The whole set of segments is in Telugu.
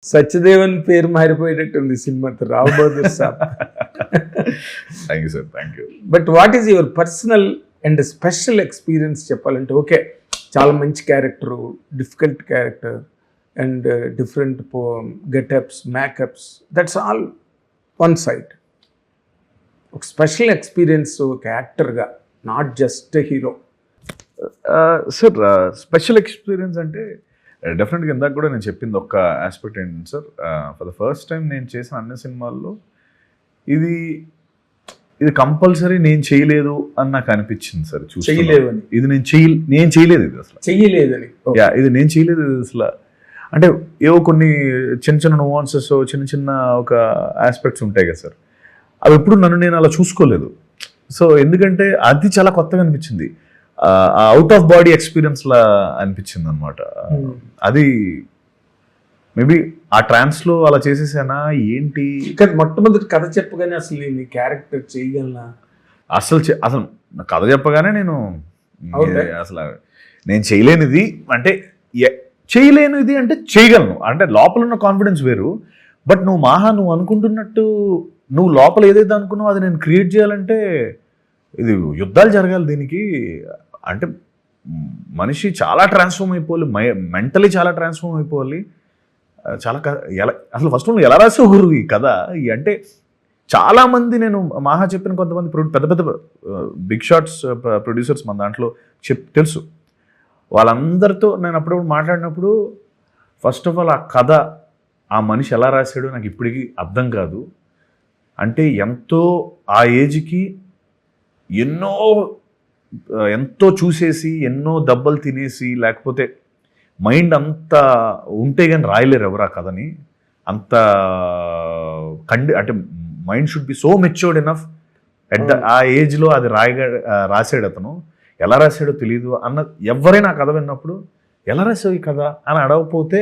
సత్యదేవన్ పేరు మారిపోయేటట్టుంది సినిమాతో, రావు బహదూర్ సాబ్. Thank you sir, thank you. But what is your personal and special experience చెప్పాలంటే? ఓకే, చాలా మంచి character, difficult character and different getups, makeups, that's all one side. ఒక స్పెషల్ ఎక్స్పీరియన్స్ ఒక యాక్టర్గా, not just hero. Sir special experience అంటే డెఫినెట్గా ఇందాక కూడా నేను చెప్పింది ఒక్క ఆస్పెక్ట్ ఏంటంటే sir, for the first time నేను చేసిన అన్ని సినిమాల్లో ఇది కంపల్సరీ నేను చేయలేదు అని నాకు అనిపించింది సార్. చేయలేదని, ఇది నేను చేయలేదు, ఇది అసలు చెయ్యలేదని. ఇది నేను చేయలేదు, ఇది అసలు అంటే ఏవో కొన్ని చిన్న చిన్న నువాన్సెస్, చిన్న చిన్న ఒక ఆస్పెక్ట్స్ ఉంటాయి కదా సార్, అవి ఎప్పుడు నన్ను నేను అలా చూసుకోలేదు. సో ఎందుకంటే అది చాలా కొత్తగా అనిపించింది, అవుట్ ఆఫ్ బాడీ ఎక్స్పీరియన్స్ లా అనిపించింది అనమాట. అది మేబీ ఆ ట్రాన్స్ లో అలా చేసేసానా ఏంటి. మొట్టమొదటి కథ చెప్పగానే అసలు నేను క్యారెక్టర్ చేయగలనా? అసలు కథ చెప్పగానే నేను అసలు నేను చేయలేనిది అంటే చేయలేనిది అంటే చేయగలను అంటే లోపల ఉన్న కాన్ఫిడెన్స్ వేరు. బట్ నువ్వు అనుకుంటున్నట్టు నువ్వు లోపల ఏదైతే అనుకున్నావు అది నేను క్రియేట్ చేయాలంటే ఇది యుద్ధాలు జరగాలి దీనికి. అంటే మనిషి చాలా ట్రాన్స్ఫార్మ్ అయిపోవాలి, మెంటలీ చాలా ట్రాన్స్ఫార్మ్ అయిపోవాలి. చాలా అసలు ఫస్ట్ నువ్వు ఎలా రాసావు గురు ఈ కథ అంటే చాలామంది, నేను మాహా చెప్పిన కొంతమంది పెద్ద పెద్ద బిగ్ షాట్స్ ప్రొడ్యూసర్స్ మన దాంట్లో తెలుసు, వాళ్ళందరితో నేను అప్పుడప్పుడు మాట్లాడినప్పుడు ఫస్ట్ ఆఫ్ ఆల్ ఆ కథ ఆ మనిషి ఎలా రాశాడో నాకు ఇప్పటికీ అర్థం కాదు. అంటే ఆ ఏజ్కి ఎంతో చూసేసి, ఎన్నో దెబ్బలు తినేసి, లేకపోతే మైండ్ అంత ఉంటే కానీ రాయలేరు ఎవరు ఆ కథని. అంత అంటే mind should be so matured enough ఆ ఏజ్లో అది రాసాడు అతను. ఎలా రాశాడో తెలియదు అన్న ఎవరైనా కథ విన్నప్పుడు ఎలా రాసావు ఈ కథ అని అడగకపోతే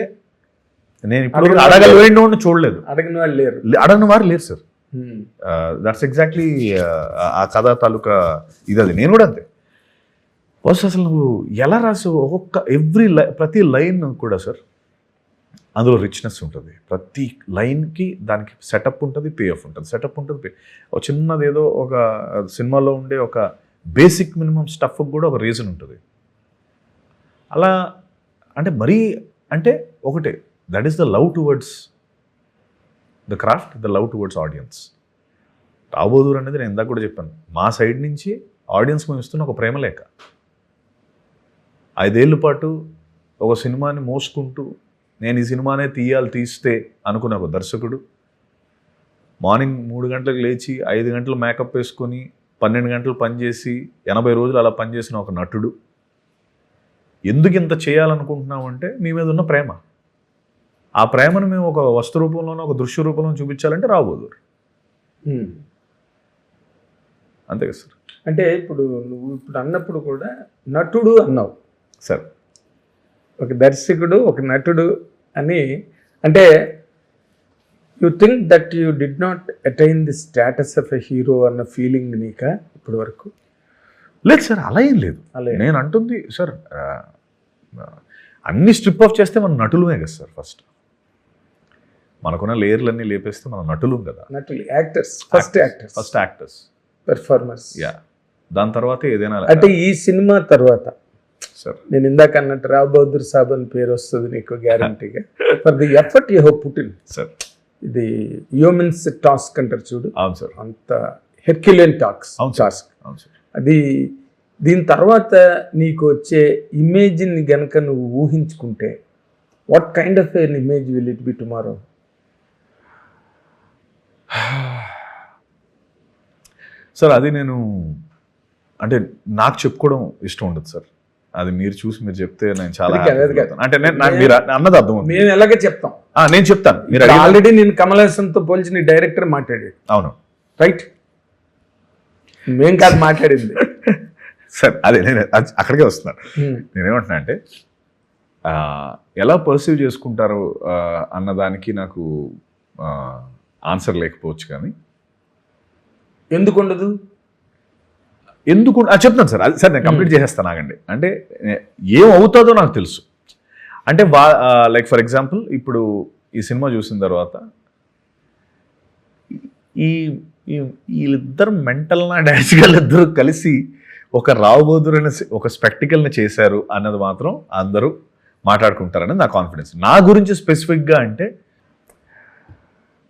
నేను ఇప్పుడు అడగలేని చూడలేదు. అడగని వారు లేరు సార్. దట్స్ ఎగ్జాక్ట్లీ ఆ కథ తాలూకా ఇది. నేను కూడా అంతే. ఫస్ట్ అసలు నువ్వు ఎలా రాసావు ప్రతి లైన్ కూడా సార్ అందులో రిచ్నెస్ ఉంటుంది. ప్రతి లైన్కి దానికి సెటప్ ఉంటుంది, పే ఆఫ్ ఉంటుంది. సెటప్ ఉంటుంది, ఒక చిన్నది ఏదో ఒక సినిమాలో ఉండే ఒక బేసిక్ మినిమం స్టఫ్కి కూడా ఒక రీజన్ ఉంటుంది. అలా అంటే మరీ అంటే ఒకటే, that is the love towards the craft, the love towards audience. Rao Bahadur అనేది నేను ఇందాక కూడా చెప్పాను, మా సైడ్ నుంచి ఆడియన్స్ మేము ఇస్తున్న ఒక ప్రేమలేఖ. 5 ఏళ్ళ పాటు ఒక సినిమాని మోసుకుంటూ నేను ఈ సినిమానే తీస్తే అనుకున్న ఒక దర్శకుడు, మార్నింగ్ 3 గంటలకు లేచి 5 గంటలు మేకప్ వేసుకొని 12 గంటలు పనిచేసి 80 రోజులు అలా పనిచేసిన ఒక నటుడు. ఎందుకు ఇంత చేయాలనుకుంటున్నామంటే మీ మీద ఉన్న ప్రేమ. ఆ ప్రేమను మేము ఒక వస్తు రూపంలోనో ఒక దృశ్య రూపంలో చూపించాలంటే రావు బహదూర్. అంతే కదా సార్. అంటే నువ్వు అన్నప్పుడు కూడా నటుడు అన్నావు సార్, ఒక దర్శకుడు, ఒక నటుడు అని. అంటే you think that you did not attain the status of a hero అన్న ఫీలింగ్ నీకా ఇప్పటి వరకు? లేదు సార్, అలా ఏం లేదు. నేను అంటుంది సార్, అన్ని స్ట్రిప్ ఆఫ్ చేస్తే మనం నటులమే కదా సార్. మనకున్న లేయర్లన్నీ లేపేస్తే మనం నటులు కదా. నటులు, యాక్టర్స్, ఫస్ట్ యాక్టర్స్, పెర్ఫార్మర్స్. దాని తర్వాత ఏదైనా. అంటే ఈ సినిమా తర్వాత సార్ నేను ఇందాక అన్నట్టు రావు బహదూర్ సాబ్ అని పేరు వస్తుంది నీకు గ్యారంటీగా. For the effort you have put in sir. ఇది హ్యూమన్స్ టాస్క్ అంటారు చూడు. అవును సార్. అంత హెర్క్యులియన్ టాస్క్. అవును సార్. అది దీని తర్వాత నీకు వచ్చే ఇమేజ్ని గనక నువ్వు ఊహించుకుంటే what kind of an image will it be tomorrow? Sir అది నేను అంటే నాకు చెప్పుకోవడం ఇష్టం ఉండదు సార్. అది మీరు చూసి మీరు చెప్తే నేను చాలా అంటే మీరు అన్నది అర్థం. మేము ఎలాగే చెప్తాం, నేను చెప్తాను. మీరు ఆల్రెడీ నేను కమల్ హాసన్తో పోల్చి నీ డైరెక్టర్ మాట్లాడేది. అవును, రైట్. మేం కాదు మాట్లాడింది సార్. అదే నేను అక్కడికే వస్తున్నాను. నేనేమంటున్నా అంటే ఎలా పర్సీవ్ చేసుకుంటారు అన్నదానికి నాకు ఆన్సర్ లేకపోవచ్చు. కానీ ఎందుకుండదు? చెప్తాను సార్. అది సార్ నేను కంప్లీట్ చేసేస్తాను, ఆగండి. అంటే ఏమవుతుందో నాకు తెలుసు. అంటే లైక్ ఫర్ ఎగ్జాంపుల్ ఇప్పుడు ఈ సినిమా చూసిన తర్వాత ఈ వీళ్ళిద్దరు మెంటల్ నా డాష్ ఇద్దరు కలిసి ఒక రావుబోదురు అనే ఒక స్పెక్టికల్ని చేశారు అన్నది మాత్రం అందరూ మాట్లాడుకుంటారని నా కాన్ఫిడెన్స్. నా గురించి స్పెసిఫిక్గా అంటే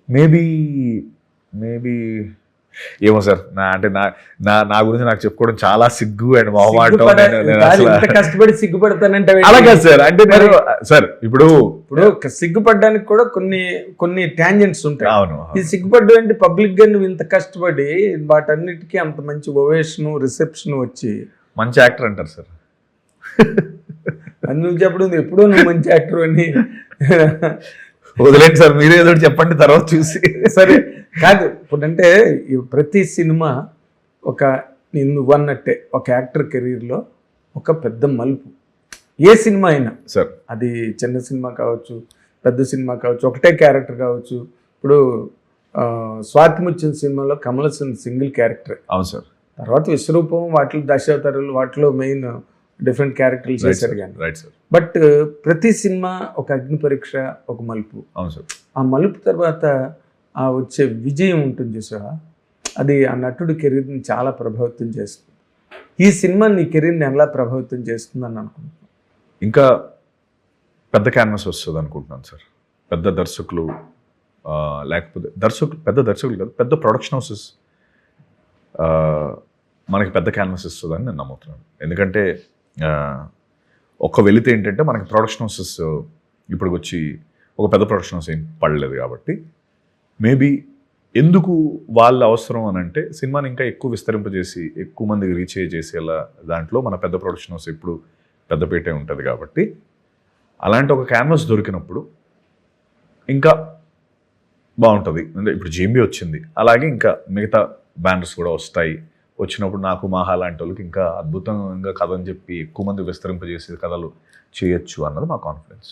మేబీ ఏమో సార్, నా గురించి నాకు చెప్పుకోవడం చాలా సిగ్గు అండ్ కష్టపడి సిగ్గుపడతానంటే అలాగే సార్. అంటే నేను సార్ ఇప్పుడు సిగ్గుపడడానికి కూడా కొన్ని టాంజెంట్స్ ఉంటాయి. అవును, ఈ సిగ్గుపడ్డం అంటే పబ్లిక్ గా నువ్వు ఇంత కష్టపడి వాటన్నిటికీ అంత మంచి ఓవేషన్ రిసెప్షన్ వచ్చి మంచి యాక్టర్ అంటారు సార్. అని నువ్వు చెప్పడం ఎప్పుడో నువ్వు మంచి యాక్టర్ అని వదిలేండి సార్, మీరే ఏదో చెప్పండి తర్వాత చూసి. సరే కాదు, ఇప్పుడంటే ప్రతి సినిమా నువ్వు అన్నట్టే ఒక యాక్టర్ కెరీర్లో ఒక పెద్ద మలుపు. ఏ సినిమా అయినా సార్, అది చిన్న సినిమా కావచ్చు, పెద్ద సినిమా కావచ్చు, ఒకటే క్యారెక్టర్ కావచ్చు. ఇప్పుడు స్వాతి ముత్యం సినిమాలో కమల్ హాసన్ సింగిల్ క్యారెక్టర్. అవును సార్. తర్వాత విశ్వరూపం, వాటిలో దశావతారాలు, వాటిలో మెయిన్ డిఫరెంట్ క్యారెక్టర్లు చేశారు కానీ. Right sir. బట్ ప్రతి సినిమా ఒక అగ్ని పరీక్ష, ఒక మలుపు. అవును సార్. ఆ మలుపు తర్వాత ఆ వచ్చే విజయం ఉంటుంది చూసావా, అది ఆ నటుడి కెరీర్ని చాలా ప్రభావితం చేస్తుంది. ఈ సినిమా నీ కెరీర్ని ఎలా ప్రభావితం చేస్తుందని అనుకుంటున్నాను? ఇంకా పెద్ద క్యాన్వాస్ వస్తుంది అనుకుంటున్నాను సార్. పెద్ద దర్శకులు, లేకపోతే పెద్ద దర్శకులు కాదు, పెద్ద ప్రొడక్షన్ హౌసెస్ మనకి పెద్ద క్యాన్వాస్ ఇస్తుందని నేను నమ్ముతున్నాను. ఎందుకంటే వెళితే ఏంటంటే మనకి ప్రొడక్షన్ హౌసెస్ ఇప్పుడు వచ్చి ఒక పెద్ద ప్రొడక్షన్ హౌస్ ఏం పడలేదు కాబట్టి మేబీ ఎందుకు వాళ్ళ అవసరం అని అంటే సినిమాని ఇంకా ఎక్కువ విస్తరింపజేసి ఎక్కువ మందికి రీచ్ చేసేలా దాంట్లో మన పెద్ద ప్రొడక్షన్ హౌస్ ఎప్పుడు పెద్దపేటే ఉంటుంది కాబట్టి అలాంటి ఒక క్యాన్వాస్ దొరికినప్పుడు ఇంకా బాగుంటుంది. అంటే ఇప్పుడు జేఎంబీ వచ్చింది, అలాగే ఇంకా మిగతా బ్యానర్స్ కూడా వస్తాయి. వచ్చినప్పుడు నాకు మాహా లాంటి వాళ్ళకి ఇంకా అద్భుతంగా కథ అని చెప్పి ఎక్కువ మంది విస్తరింపజేసే కథలు చేయొచ్చు అన్నది మా కాన్ఫిడెన్స్.